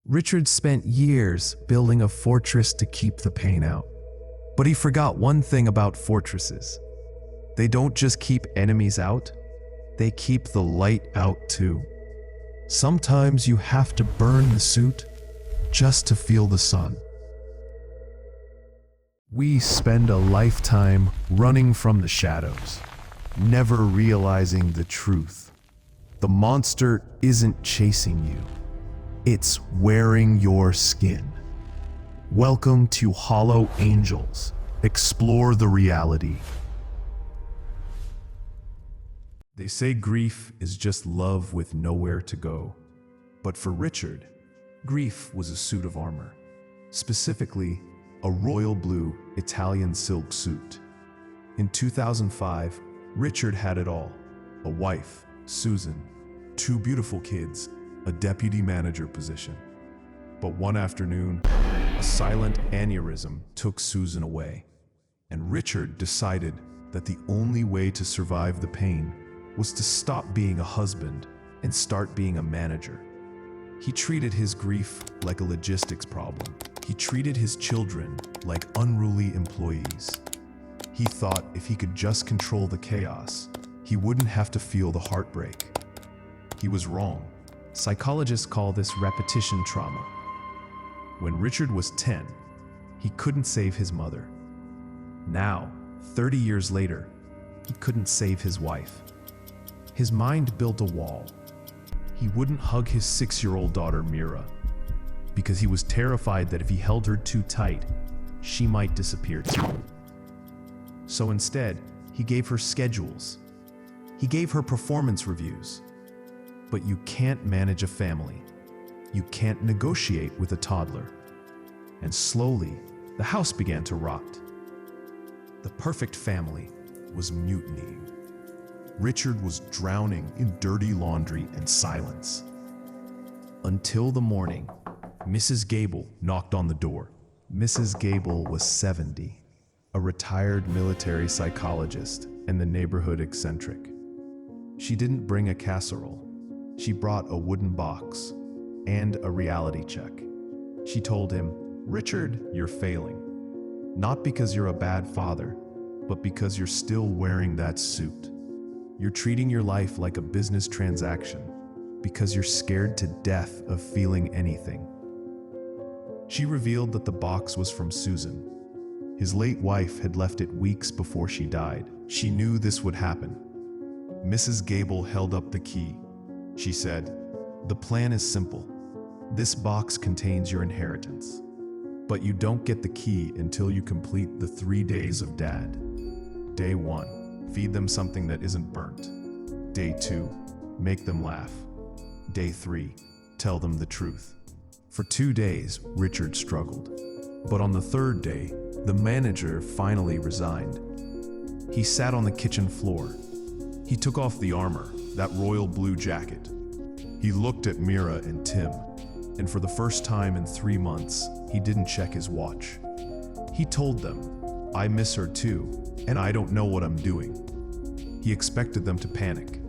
Richard spent years building a fortress to keep the pain out. But he forgot one thing about fortresses. They don't just keep enemies out, they keep the light out too. Sometimes you have to burn the suit just to feel the sun. We spend a lifetime running from the shadows, never realizing the truth. The monster isn't chasing you. It's wearing your skin. Welcome to Hollow Angels. Explore the reality. They say grief is just love with nowhere to go. But for Richard, grief was a suit of armor. Specifically, a royal blue Italian silk suit. In 2005, Richard had it all. A wife, Susan, 2 beautiful kids, a deputy manager position. But one afternoon, a silent aneurysm took Susan away, and Richard decided that the only way to survive the pain was to stop being a husband and start being a manager. He treated his grief like a logistics problem. He treated his children like unruly employees. He thought if he could just control the chaos, he wouldn't have to feel the heartbreak. He was wrong. Psychologists call this repetition trauma. When Richard was 10, he couldn't save his mother. Now, 30 years later, he couldn't save his wife. His mind built a wall. He wouldn't hug his 6-year-old daughter Mira because he was terrified that if he held her too tight, she might disappear too. So instead, he gave her schedules. He gave her performance reviews. But you can't manage a family. You can't negotiate with a toddler. And slowly, the house began to rot. The perfect family was mutinying. Richard was drowning in dirty laundry and silence. Until the morning, Mrs. Gable knocked on the door. Mrs. Gable was 70, a retired military psychologist and the neighborhood eccentric. She didn't bring a casserole. She brought a wooden box and a reality check. She told him, "Richard, you're failing. Not because you're a bad father, but because you're still wearing that suit. You're treating your life like a business transaction because you're scared to death of feeling anything." She revealed that the box was from Susan. His late wife had left it weeks before she died. She knew this would happen. Mrs. Gable held up the key. She said, "The plan is simple. This box contains your inheritance. But you don't get the key until you complete the 3 days of Dad. Day 1, feed them something that isn't burnt. Day 2, make them laugh. Day 3, tell them the truth." For 2 days, Richard struggled. But on the 3rd day, the manager finally resigned. He sat on the kitchen floor. He took off the armor, that royal blue jacket. He looked at Mira and Tim, and for the first time in 3 months, he didn't check his watch. He told them, "I miss her too, and I don't know what I'm doing." He expected them to panic.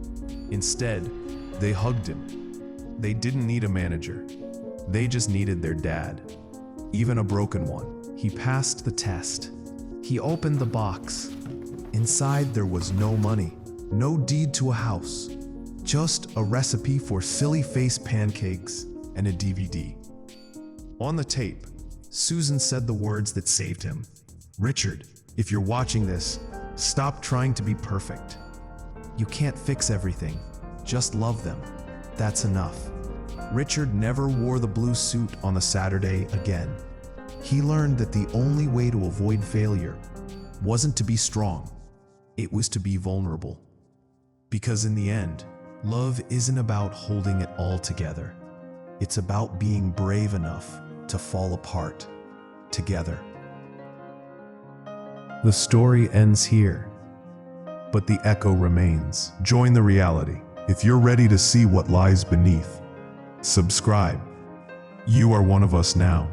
Instead, they hugged him. They didn't need a manager. They just needed their dad, even a broken one. He passed the test. He opened the box. Inside there was no money, no deed to a house, just a recipe for silly face pancakes and a DVD. On the tape, Susan said the words that saved him. "Richard, if you're watching this, stop trying to be perfect. You can't fix everything. Just love them. That's enough." Richard never wore the blue suit on a Saturday again. He learned that the only way to avoid failure wasn't to be strong. It was to be vulnerable. Because in the end, love isn't about holding it all together. It's about being brave enough to fall apart together. The story ends here, but the echo remains. Join the reality. If you're ready to see what lies beneath, subscribe. You are one of us now.